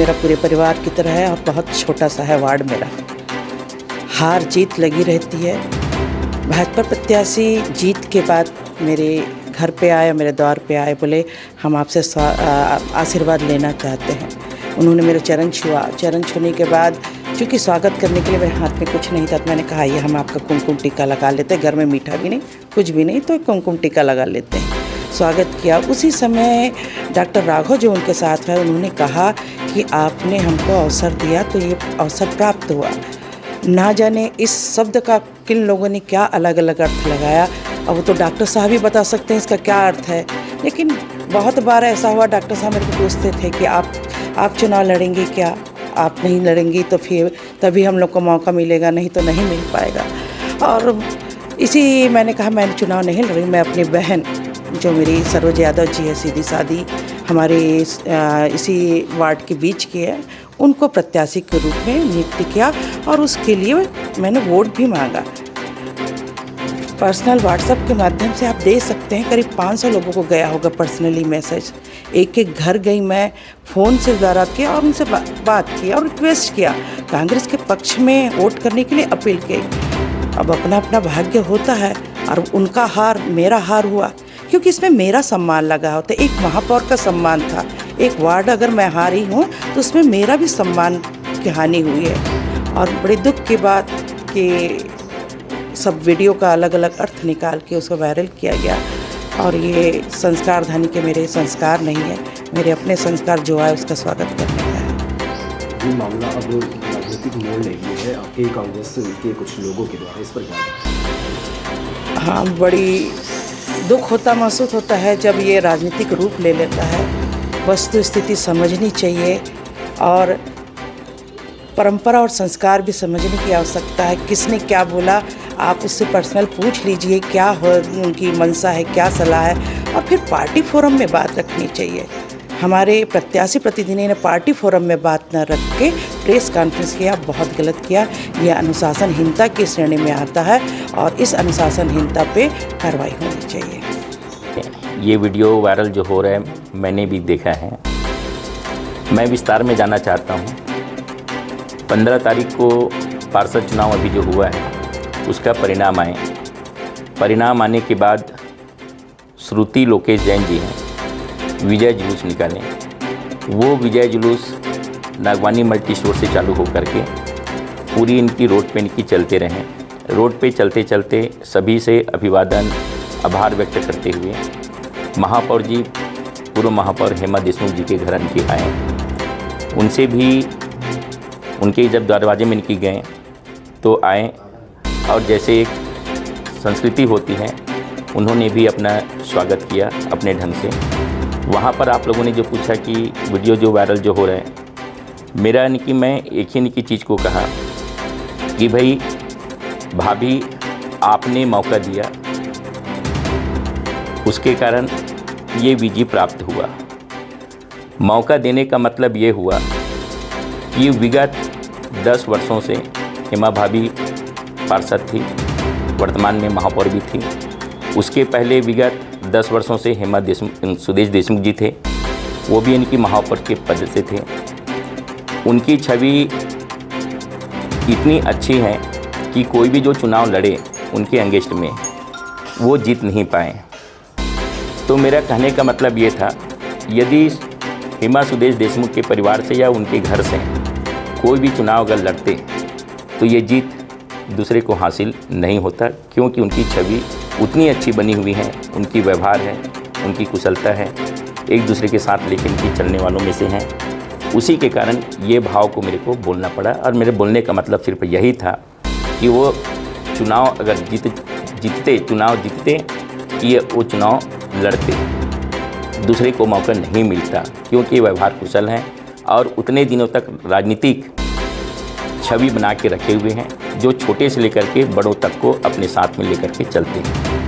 मेरा पूरे परिवार की तरह है और बहुत छोटा सा है वार्ड मेरा। हार जीत लगी रहती है। भाजपा प्रत्याशी जीत के बाद मेरे घर पे आए, मेरे द्वार पे आए, बोले हम आपसे आशीर्वाद लेना चाहते हैं। उन्होंने मेरे चरण छुआ। चरण छूने के बाद चूँकि स्वागत करने के लिए मेरे हाथ में कुछ नहीं था, तो मैंने कहा ये हम आपका कुमकुम टीका लगा लेते हैं। घर में मीठा भी नहीं, कुछ भी नहीं, तो कुमकुम टीका लगा लेते हैं। स्वागत किया। उसी समय डॉक्टर राघव जो उनके साथ है, उन्होंने कहा कि आपने हमको अवसर दिया तो ये अवसर प्राप्त हुआ। ना जाने इस शब्द का किन लोगों ने क्या अलग अलग अर्थ लगाया, अब वो तो डॉक्टर साहब ही बता सकते हैं इसका क्या अर्थ है। लेकिन बहुत बार ऐसा हुआ, डॉक्टर साहब मेरे को पूछते थे कि आप चुनाव लड़ेंगी क्या? आप नहीं लड़ेंगी तो फिर तभी हम लोग को मौका मिलेगा, नहीं तो नहीं मिल पाएगा। और इसी मैंने कहा मैं चुनाव नहीं लड़ रही, मैं अपनी बहन जो मेरी सरोज यादव जी है, सीधी सादी हमारे इसी वार्ड के बीच की है, उनको प्रत्याशी के रूप में नियुक्त किया और उसके लिए मैंने वोट भी मांगा। पर्सनल व्हाट्सएप के माध्यम से आप दे सकते हैं, करीब 500 लोगों को गया होगा पर्सनली मैसेज। एक एक घर गई मैं, फ़ोन से द्वारा किया और उनसे बात की और रिक्वेस्ट किया, कांग्रेस के पक्ष में वोट करने के लिए अपील की। अब अपना अपना भाग्य होता है और उनका हार मेरा हार हुआ, क्योंकि इसमें मेरा सम्मान लगा होता है। एक महापौर का सम्मान था, एक वार्ड अगर मैं हारी हूँ तो उसमें मेरा भी सम्मान की हानि हुई है। और बड़े दुख की बात कि सब वीडियो का अलग अलग अर्थ निकाल के उसको वायरल किया गया। और ये संस्कार धनी के मेरे संस्कार नहीं है, मेरे अपने संस्कार जो है उसका स्वागत करने का है। ये मामला अब राजनीतिक मोड़ ले लिया है आपके कांग्रेस के कुछ लोगों के द्वारा, इस पर क्या? हाँ, बड़ी दुख होता महसूस होता है जब ये राजनीतिक रूप ले लेता है। वस्तु स्थिति समझनी चाहिए और परंपरा और संस्कार भी समझने की आवश्यकता है। किसने क्या बोला आप उससे पर्सनल पूछ लीजिए, क्या हो उनकी मंशा है, क्या सलाह है, और फिर पार्टी फोरम में बात रखनी चाहिए। हमारे प्रत्याशी प्रतिनिधि ने पार्टी फोरम में बात न रख के प्रेस कॉन्फ्रेंस किया, बहुत गलत किया। यह अनुशासनहीनता की श्रेणी में आता है और इस अनुशासनहीनता पे कार्रवाई होनी चाहिए। ये वीडियो वायरल जो हो रहा है मैंने भी देखा है। मैं विस्तार में जाना चाहता हूँ। 15 तारीख को पार्षद चुनाव अभी जो हुआ है उसका परिणाम आए। परिणाम आने के बाद श्रुति लोकेश जैन जी हैं, विजय जुलूस निकालें। वो विजय जुलूस नागवानी मल्टी स्टोर से चालू हो करके पूरी इनकी रोड पे इनकी चलते रहें। रोड पे चलते चलते सभी से अभिवादन आभार व्यक्त करते हुए महापौर जी, पूर्व महापौर हेमा देशमुख जी के घर इनके आए। उनसे भी उनके जब दरवाजे में इनकी गए तो आए और जैसे एक संस्कृति होती है उन्होंने भी अपना स्वागत किया अपने ढंग से। वहाँ पर आप लोगों ने जो पूछा कि वीडियो जो वायरल जो हो रहा है, मेरा यानी कि मैं एक ही इनकी चीज़ को कहा कि भाई भाभी आपने मौका दिया, उसके कारण ये विजय प्राप्त हुआ। मौका देने का मतलब ये हुआ कि विगत 10 वर्षों से हेमा भाभी पार्षद थी, वर्तमान में महापौर भी थी। उसके पहले विगत 10 वर्षों से सुदेश देशमुख जी थे, वो भी इनकी महापौर के पद से थे। उनकी छवि इतनी अच्छी है कि कोई भी जो चुनाव लड़े उनके अगेंस्ट में वो जीत नहीं पाए। तो मेरा कहने का मतलब ये था, यदि हेमा सुदेश देशमुख के परिवार से या उनके घर से कोई भी चुनाव अगर लड़ते तो ये जीत दूसरे को हासिल नहीं होता, क्योंकि उनकी छवि उतनी अच्छी बनी हुई है, उनकी व्यवहार है, उनकी कुशलता है, एक दूसरे के साथ लेकिन की चलने वालों में से हैं। उसी के कारण ये भाव को मेरे को बोलना पड़ा। और मेरे बोलने का मतलब सिर्फ यही था कि वो चुनाव अगर चुनाव जीतते कि वो चुनाव लड़ते, दूसरे को मौका नहीं मिलता, क्योंकि व्यवहार कुशल हैं और उतने दिनों तक राजनीतिक छवि बना के रखे हुए हैं, जो छोटे से लेकर के बड़ों तक को अपने साथ में लेकर के चलते हैं।